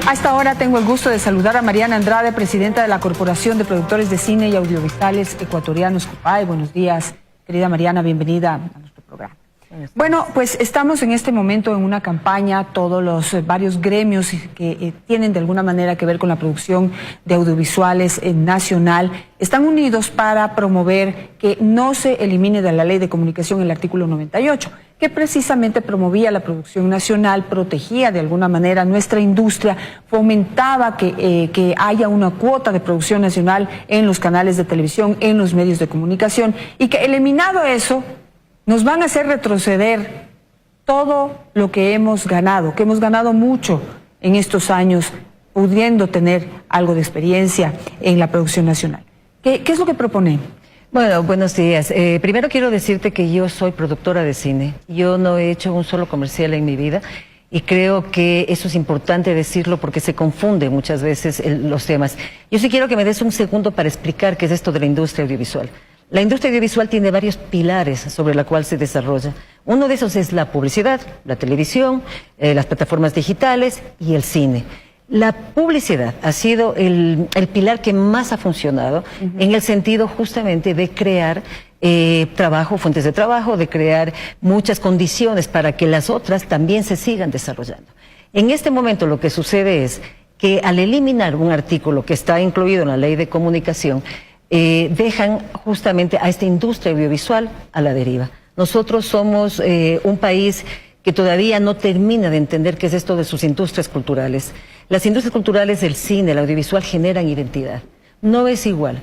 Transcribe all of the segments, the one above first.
A esta hora tengo el gusto de saludar a Mariana Andrade, presidenta de la Corporación de Productores de Cine y Audiovisuales Ecuatorianos, COPAE. Buenos días, querida Mariana, bienvenida a nuestro programa. Bueno, pues estamos en este momento en una campaña, todos los varios gremios que tienen de alguna manera que ver con la producción de audiovisuales nacional, están unidos para promover que no se elimine de la Ley de Comunicación el artículo 98, que precisamente promovía la producción nacional, protegía de alguna manera nuestra industria, fomentaba que haya una cuota de producción nacional en los canales de televisión, en los medios de comunicación, y que eliminado eso, nos van a hacer retroceder todo lo que hemos ganado mucho en estos años, pudiendo tener algo de experiencia en la producción nacional. ¿Qué es lo que proponen? Bueno, buenos días. Primero quiero decirte que yo soy productora de cine. Yo no he hecho un solo comercial en mi vida y creo que eso es importante decirlo porque se confunde muchas veces los temas. Yo sí quiero que me des un segundo para explicar qué es esto de la industria audiovisual. La industria audiovisual tiene varios pilares sobre la cual se desarrolla. Uno de esos es la publicidad, la televisión, las plataformas digitales y el cine. La publicidad ha sido el pilar que más ha funcionado en el sentido justamente de crear trabajo, fuentes de trabajo, de crear muchas condiciones para que las otras también se sigan desarrollando. En este momento lo que sucede es que al eliminar un artículo que está incluido en la Ley de Comunicación, dejan justamente a esta industria audiovisual a la deriva. Nosotros somos un país que todavía no termina de entender qué es esto de sus industrias culturales. Las industrias culturales del cine, el audiovisual, generan identidad. No es igual,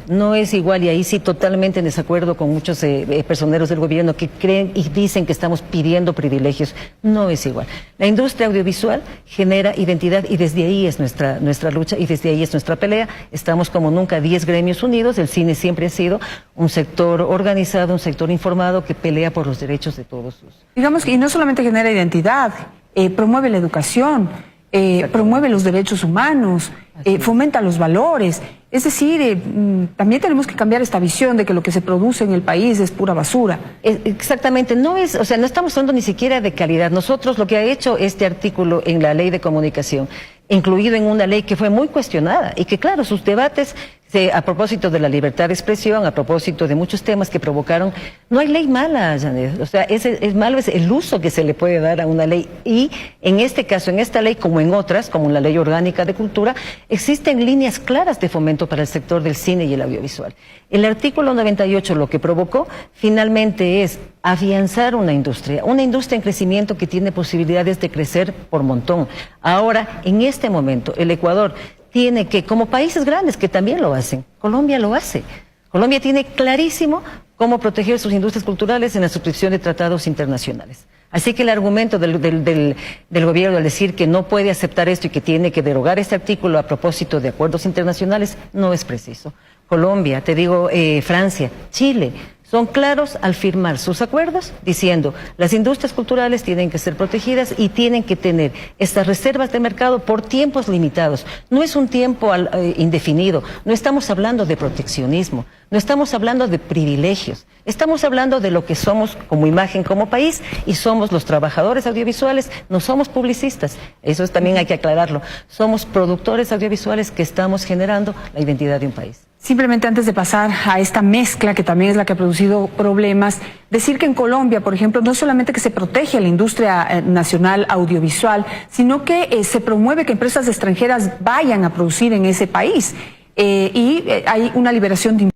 y ahí sí totalmente en desacuerdo con muchos personeros del gobierno que creen y dicen que estamos pidiendo privilegios. No es igual. La industria audiovisual genera identidad y desde ahí es nuestra lucha y desde ahí es nuestra pelea. Estamos como nunca 10 gremios unidos. El cine siempre ha sido un sector organizado, un sector informado que pelea por los derechos de todos sus... Digamos que y no solamente genera identidad, promueve la educación, promueve los derechos humanos, fomenta los valores. Es decir, también tenemos que cambiar esta visión de que lo que se produce en el país es pura basura. Exactamente, no estamos hablando ni siquiera de calidad. Nosotros lo que ha hecho este artículo en la Ley de Comunicación, incluido en una ley que fue muy cuestionada y que claro, sus debates a propósito de la libertad de expresión, a propósito de muchos temas que provocaron, no hay ley mala, Janet. O sea, es malo es el uso que se le puede dar a una ley. Y en este caso, en esta ley, como en otras, como en la Ley Orgánica de Cultura, existen líneas claras de fomento para el sector del cine y el audiovisual. El artículo 98 lo que provocó finalmente es afianzar una industria en crecimiento que tiene posibilidades de crecer por montón. Ahora, en este momento, el Ecuador tiene que, como países grandes que también lo hacen, Colombia lo hace. Colombia tiene clarísimo cómo proteger sus industrias culturales en la suscripción de tratados internacionales. Así que el argumento del gobierno al decir que no puede aceptar esto y que tiene que derogar este artículo a propósito de acuerdos internacionales no es preciso. Colombia, te digo, Francia, Chile, son claros al firmar sus acuerdos diciendo las industrias culturales tienen que ser protegidas y tienen que tener estas reservas de mercado por tiempos limitados. No es un tiempo indefinido, no estamos hablando de proteccionismo, no estamos hablando de privilegios, estamos hablando de lo que somos como imagen, como país, y somos los trabajadores audiovisuales, no somos publicistas, eso también hay que aclararlo, somos productores audiovisuales que estamos generando la identidad de un país. Simplemente antes de pasar a esta mezcla que también es la que ha producido problemas, decir que en Colombia, por ejemplo, no solamente que se protege la industria nacional audiovisual, sino que se promueve que empresas extranjeras vayan a producir en ese país y hay una liberación de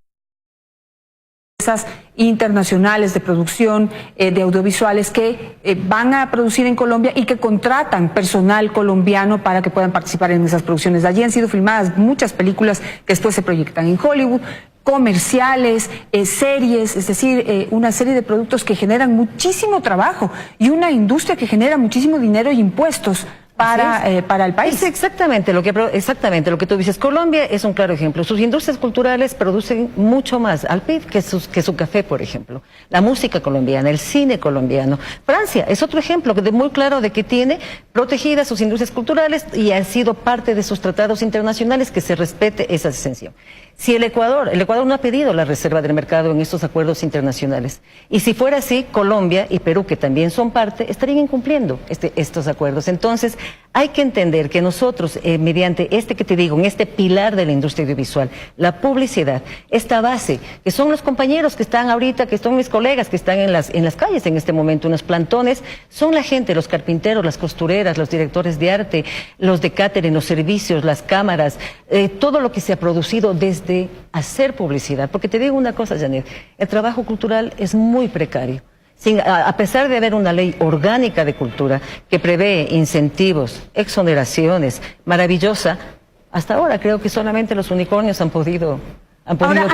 empresas internacionales de producción de audiovisuales que van a producir en Colombia y que contratan personal colombiano para que puedan participar en esas producciones. Allí han sido filmadas muchas películas que después se proyectan en Hollywood, comerciales, series, es decir, una serie de productos que generan muchísimo trabajo y una industria que genera muchísimo dinero y impuestos para el país. Es exactamente lo que tú dices. Colombia es un claro ejemplo. Sus industrias culturales producen mucho más al PIB que su café, por ejemplo. La música colombiana, el cine colombiano. Francia es otro ejemplo muy claro de que tiene protegidas sus industrias culturales y ha sido parte de sus tratados internacionales que se respete esa exención. Si el Ecuador no ha pedido la reserva del mercado en estos acuerdos internacionales. Y si fuera así, Colombia y Perú, que también son parte, estarían incumpliendo estos acuerdos. Entonces, hay que entender que nosotros, mediante que te digo, en este pilar de la industria audiovisual, la publicidad, esta base, que son los compañeros que están ahorita, que son mis colegas que están en las calles en este momento, en los plantones, son la gente, los carpinteros, las costureras, los directores de arte, los de catering, los servicios, las cámaras, todo lo que se ha producido desde hacer publicidad. Porque te digo una cosa, Janet, el trabajo cultural es muy precario. A pesar de haber una ley orgánica de cultura que prevé incentivos, exoneraciones, maravillosa, hasta ahora creo que solamente los unicornios han podido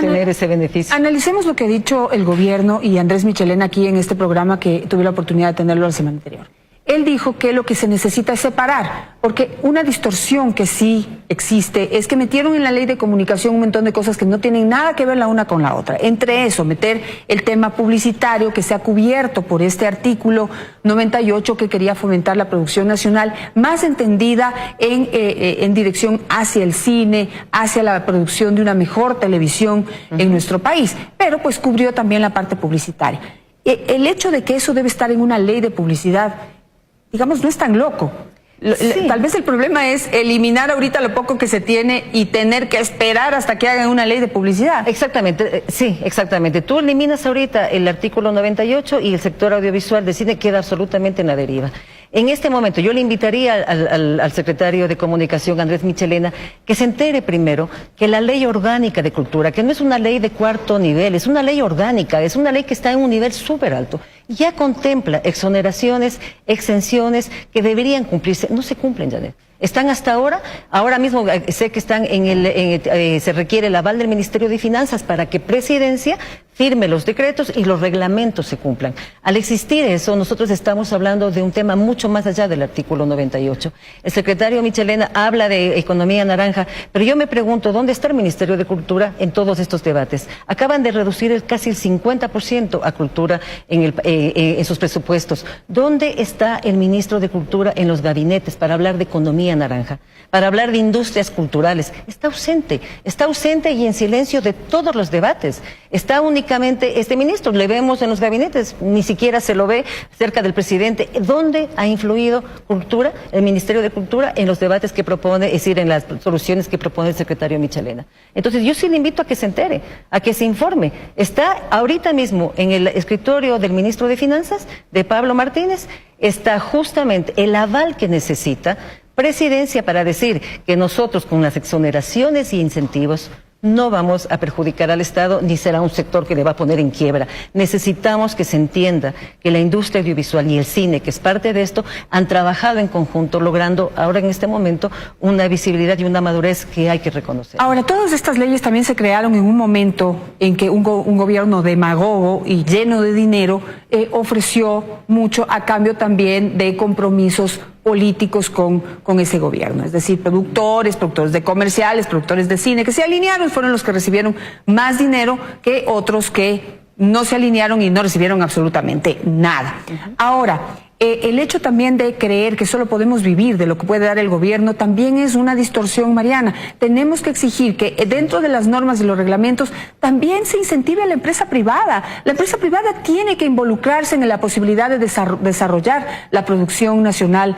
tener ese beneficio. Analicemos lo que ha dicho el gobierno y Andrés Michelena aquí en este programa, que tuve la oportunidad de tenerlo la semana anterior. Él dijo que lo que se necesita es separar, porque una distorsión que sí existe es que metieron en la ley de comunicación un montón de cosas que no tienen nada que ver la una con la otra. Entre eso, meter el tema publicitario que se ha cubierto por este artículo 98 que quería fomentar la producción nacional, más entendida en dirección hacia el cine, hacia la producción de una mejor televisión en nuestro país, pero pues cubrió también la parte publicitaria. El hecho de que eso debe estar en una ley de publicidad, digamos, no es tan loco. Sí. Tal vez el problema es eliminar ahorita lo poco que se tiene y tener que esperar hasta que hagan una ley de publicidad. Exactamente, sí, exactamente. Tú eliminas ahorita el artículo 98 y el sector audiovisual de cine queda absolutamente en la deriva. En este momento yo le invitaría al secretario de Comunicación, Andrés Michelena, que se entere primero que la ley orgánica de cultura, que no es una ley de cuarto nivel, es una ley orgánica, es una ley que está en un nivel súper alto, ya contempla exoneraciones, exenciones que deberían cumplirse, no se cumplen, Janet. Están hasta ahora mismo sé que están se requiere el aval del Ministerio de Finanzas para que Presidencia firme los decretos y los reglamentos se cumplan. Al existir eso, nosotros estamos hablando de un tema mucho más allá del artículo 98. El secretario Michelena habla de economía naranja, pero yo me pregunto, ¿dónde está el Ministerio de Cultura en todos estos debates? Acaban de reducir casi el 50% a cultura en sus presupuestos. ¿Dónde está el ministro de Cultura en los gabinetes para hablar de economía naranja, para hablar de industrias culturales? Está ausente y en silencio de todos los debates. Está únicamente este ministro, le vemos en los gabinetes, ni siquiera se lo ve cerca del presidente. ¿Dónde ha influido cultura, el Ministerio de Cultura, en los debates que propone, es decir, en las soluciones que propone el secretario Michelena? Entonces yo sí le invito a que se entere, a que se informe. Está ahorita mismo en el escritorio del ministro de Finanzas, de Pablo Martínez, está justamente el aval que necesita Presidencia para decir que nosotros con las exoneraciones y incentivos no vamos a perjudicar al Estado, ni será un sector que le va a poner en quiebra. Necesitamos que se entienda que la industria audiovisual y el cine, que es parte de esto, han trabajado en conjunto, logrando ahora en este momento una visibilidad y una madurez que hay que reconocer. Ahora, todas estas leyes también se crearon en un momento en que un gobierno demagogo y lleno de dinero ofreció mucho a cambio también de compromisos políticos con ese gobierno, es decir, productores de comerciales, productores de cine, que se alinearon, fueron los que recibieron más dinero que otros que no se alinearon y no recibieron absolutamente nada. Ahora, el hecho también de creer que solo podemos vivir de lo que puede dar el gobierno también es una distorsión, Mariana. Tenemos que exigir que dentro de las normas y los reglamentos también se incentive a la empresa privada. La empresa privada tiene que involucrarse en la posibilidad de desarrollar la producción nacional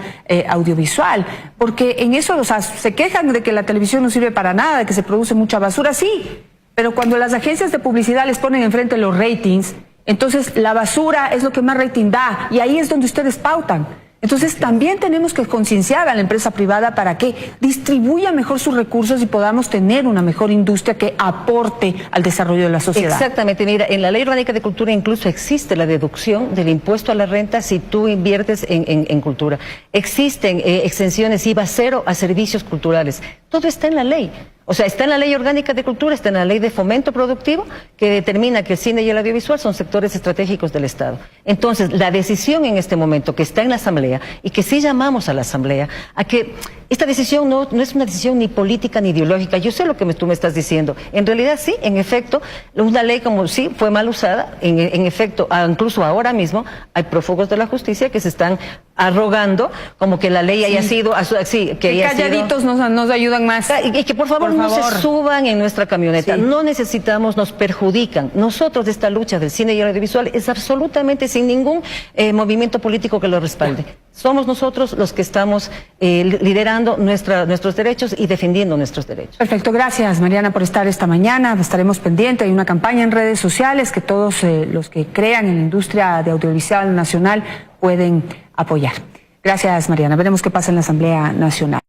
audiovisual, porque en eso, o sea, se quejan de que la televisión no sirve para nada, de que se produce mucha basura, sí, pero cuando las agencias de publicidad les ponen enfrente los ratings, entonces la basura es lo que más rating da y ahí es donde ustedes pautan. Entonces también tenemos que concienciar a la empresa privada para que distribuya mejor sus recursos y podamos tener una mejor industria que aporte al desarrollo de la sociedad. Exactamente, mira, en la Ley Orgánica de Cultura incluso existe la deducción del impuesto a la renta si tú inviertes en cultura. Existen exenciones IVA cero a servicios culturales. Todo está en la ley. O sea, está en la Ley Orgánica de Cultura, está en la Ley de Fomento Productivo, que determina que el cine y el audiovisual son sectores estratégicos del Estado. Entonces, la decisión en este momento que está en la Asamblea, y que sí llamamos a la Asamblea, a que esta decisión no es una decisión ni política ni ideológica. Yo sé lo que tú me estás diciendo. En realidad sí, en efecto, una ley como sí fue mal usada, en efecto, incluso ahora mismo hay prófugos de la justicia que se están arrogando como que la ley haya sido así, que haya calladitos sido... nos ayudan más. Y que por favor no se suban en nuestra camioneta. Sí. No necesitamos, nos perjudican. Nosotros, esta lucha del cine y el audiovisual es absolutamente sin ningún movimiento político que lo respalde. Somos nosotros los que estamos liderando nuestros derechos y defendiendo nuestros derechos. Perfecto, gracias Mariana por estar esta mañana. Estaremos pendientes. Hay una campaña en redes sociales que todos los que crean en la industria de audiovisual nacional pueden apoyar. Gracias Mariana. Veremos qué pasa en la Asamblea Nacional.